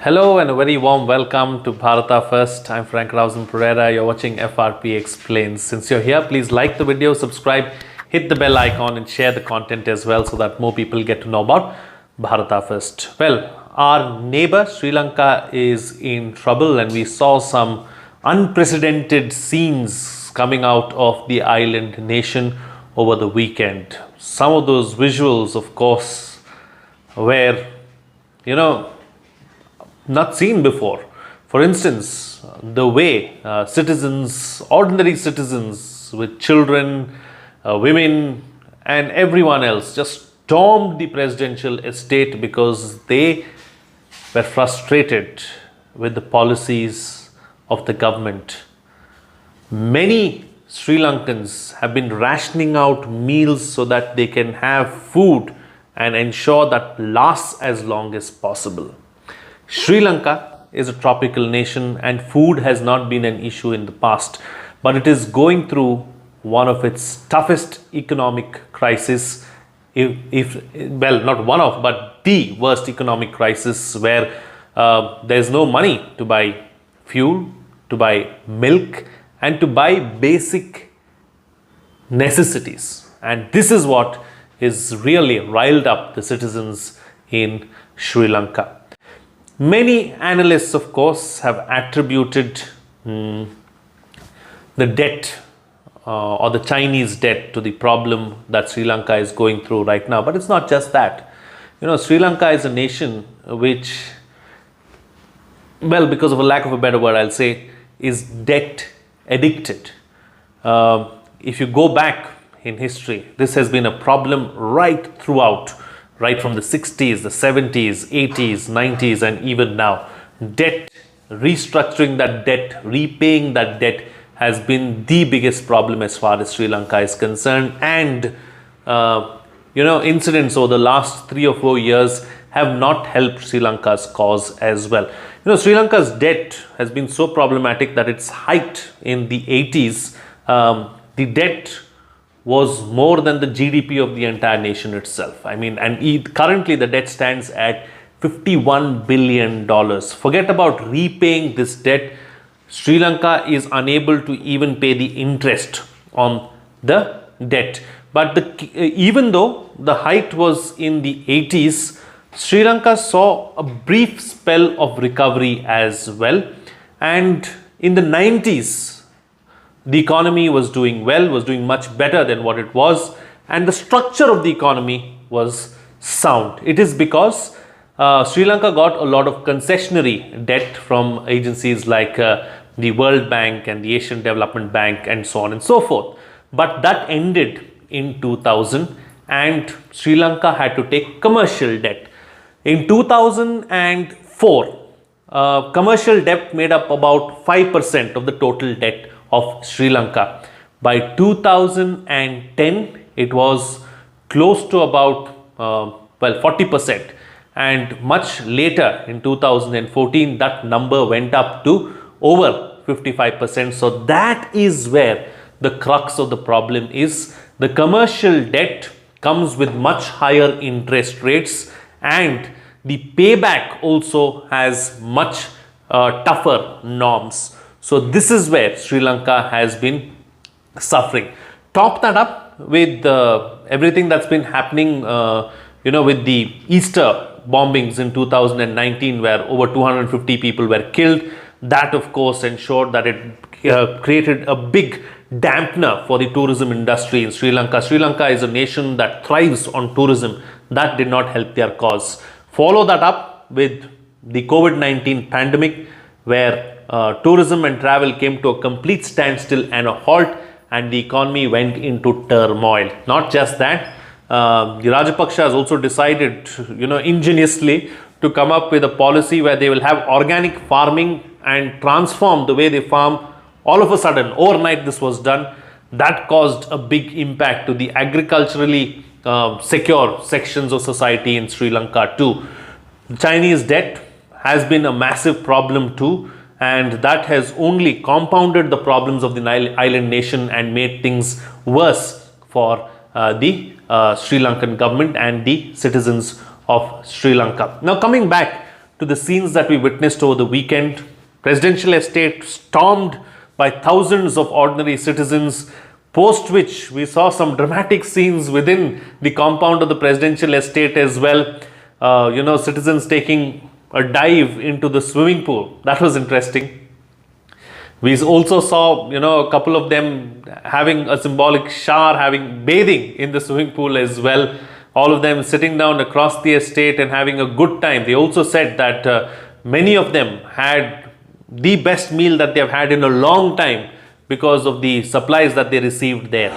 Hello and a very warm welcome to Bharata First. I'm Rausan Pereira. You're watching FRP Explains. Since you're here, please like the video, subscribe, hit the bell icon and share the content as well so that more people get to know about Bharata First. Well, our neighbor Sri Lanka is in trouble and we saw some unprecedented scenes coming out of the island nation over the weekend. Some of those visuals, of course, were, not seen before. For instance, the way ordinary citizens with children, women and everyone else just stormed the presidential estate because they were frustrated with the policies of the government. Many Sri Lankans have been rationing out meals so that they can have food and ensure that lasts as long as possible. Sri Lanka is a tropical nation and food has not been an issue in the past, but it is going through one of its toughest economic crises, not one of, but the worst economic crisis where there's no money to buy fuel, to buy milk and to buy basic necessities. And this is what is really riled up the citizens in Sri Lanka. Many analysts, of course, have attributed the debt or the Chinese debt to the problem that Sri Lanka is going through right now. But it's not just that. Sri Lanka is a nation which, because of a lack of a better word, I'll say, is debt addicted. If you go back in history, this has been a problem right throughout. Right from the 60s, the 70s, 80s, 90s and even now. Debt, restructuring that debt, repaying that debt has been the biggest problem as far as Sri Lanka is concerned. And, incidents over the last 3 or 4 years have not helped Sri Lanka's cause as well. Sri Lanka's debt has been so problematic that its height in the 80s, the debt was more than the GDP of the entire nation itself. Currently the debt stands at $51 billion. Forget about repaying this debt. Sri Lanka is unable to even pay the interest on the debt. But even though the height was in the 80s, Sri Lanka saw a brief spell of recovery as well. And in the 90s, the economy was doing well, was doing much better than what it was, and the structure of the economy was sound. It is because Sri Lanka got a lot of concessionary debt from agencies like the World Bank and the Asian Development Bank and so on and so forth. But that ended in 2000 and Sri Lanka had to take commercial debt. In 2004, commercial debt made up about 5% of the total debt of Sri Lanka. By 2010, it was close to about 40%, and much later in 2014, that number went up to over 55%. So that is where the crux of the problem is. The commercial debt comes with much higher interest rates and the payback also has much tougher norms. So this is where Sri Lanka has been suffering. Top that up with everything that's been happening, with the Easter bombings in 2019 where over 250 people were killed. That of course ensured that it created a big dampener for the tourism industry in Sri Lanka. Sri Lanka is a nation that thrives on tourism. That did not help their cause. Follow that up with the COVID-19 pandemic where tourism and travel came to a complete standstill and a halt and the economy went into turmoil. Not just that, the Rajapaksa has also decided, ingeniously to come up with a policy where they will have organic farming and transform the way they farm. All of a sudden, overnight this was done. That caused a big impact to the agriculturally secure sections of society in Sri Lanka too. The Chinese debt has been a massive problem too. And that has only compounded the problems of the island nation and made things worse for the Sri Lankan government and the citizens of Sri Lanka. Now coming back to the scenes that we witnessed over the weekend. Presidential estate stormed by thousands of ordinary citizens, post which we saw some dramatic scenes within the compound of the presidential estate as well. Citizens taking a dive into the swimming pool. That was interesting. We also saw, a couple of them having a symbolic shower, bathing in the swimming pool as well. All of them sitting down across the estate and having a good time. They also said that many of them had the best meal that they have had in a long time because of the supplies that they received there.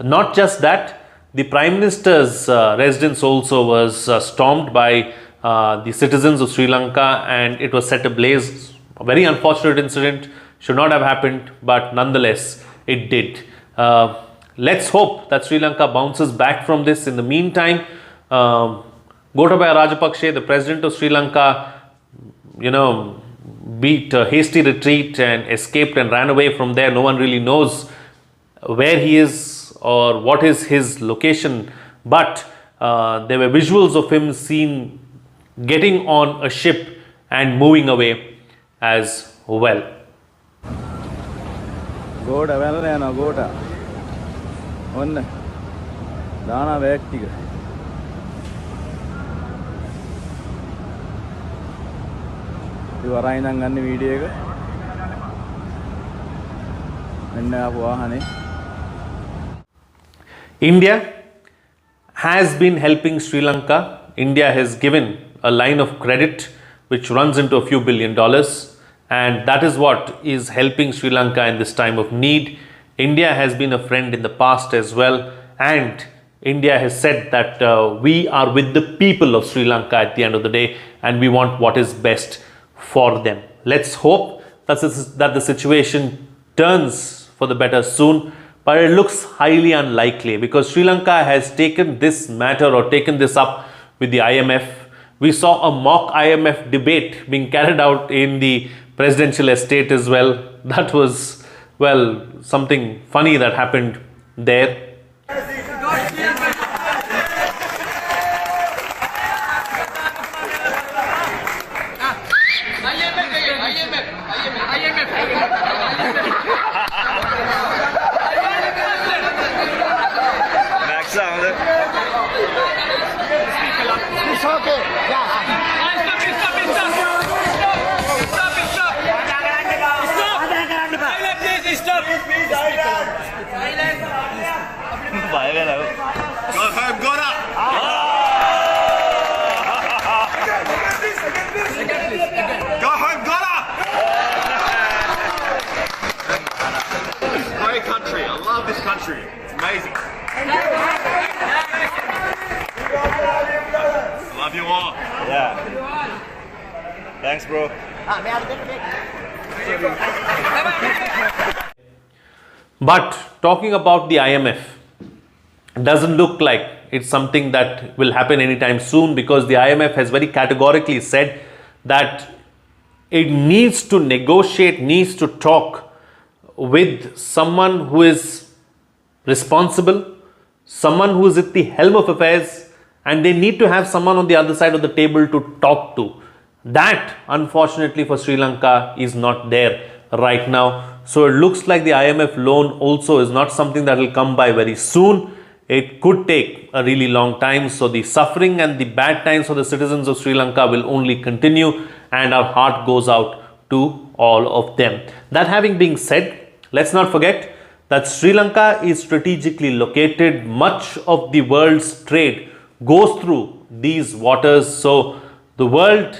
Not just that, the Prime Minister's residence also was stormed by the citizens of Sri Lanka, and it was set ablaze. A very unfortunate incident, should not have happened, but nonetheless it did. Let's hope that Sri Lanka bounces back from this. In the meantime, Gotabaya Rajapakse, the president of Sri Lanka, beat a hasty retreat and escaped and ran away from there. No one really knows where he is or what is his location, but there were visuals of him seen getting on a ship and moving away as well. Goda velana goda. Onne dana vektiga. ඉවරයි නම් ගන්න video එක. මෙන්න ආපු වාහනේ. India has been helping Sri Lanka. India has given a line of credit which runs into a few $1 billion, and that is what is helping Sri Lanka in this time of need. India has been a friend in the past as well, and India has said that we are with the people of Sri Lanka at the end of the day, and we want what is best for them. Let's hope that the situation turns for the better soon, but it looks highly unlikely because Sri Lanka has taken this matter or taken this up with the IMF. We saw a mock IMF debate being carried out in the presidential estate as well. That was, well, something funny that happened there. Country. It's amazing. Love you all. Yeah. Thanks, bro. But talking about the IMF, doesn't look like it's something that will happen anytime soon, because the IMF has very categorically said that it needs to negotiate, needs to talk with someone who is responsible, someone who is at the helm of affairs, and they need to have someone on the other side of the table to talk to. That, unfortunately for Sri Lanka, is not there right now. So it looks like the IMF loan also is not something that will come by very soon. It could take a really long time. So the suffering and the bad times for the citizens of Sri Lanka will only continue, and our heart goes out to all of them. That having been said, let's not forget that Sri Lanka is strategically located. Much of the world's trade goes through these waters. So the world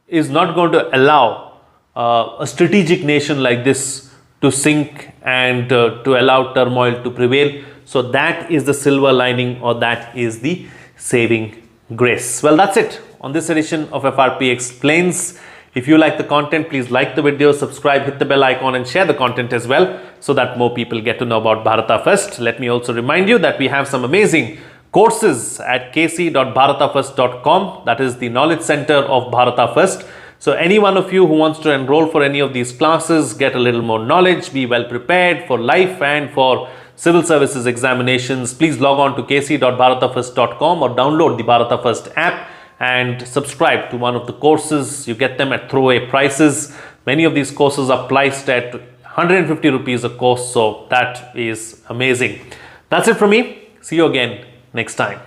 is not going to allow a strategic nation like this to sink and to allow turmoil to prevail. So that is the silver lining, or that is the saving grace. Well, that's it on this edition of FRP Explains. If you like the content, please like the video, subscribe, hit the bell icon and share the content as well, so that more people get to know about Bharata First. Let me also remind you that we have some amazing courses at kc.bharatafirst.com. That is the knowledge center of Bharata First. So any one of you who wants to enroll for any of these classes, get a little more knowledge, be well prepared for life and for civil services examinations, please log on to kc.bharatafirst.com or download the Bharata First app and subscribe to one of the courses. You get them at throwaway prices. Many of these courses are priced at 150 rupees a course, so that is amazing. That's it from me. See you again next time.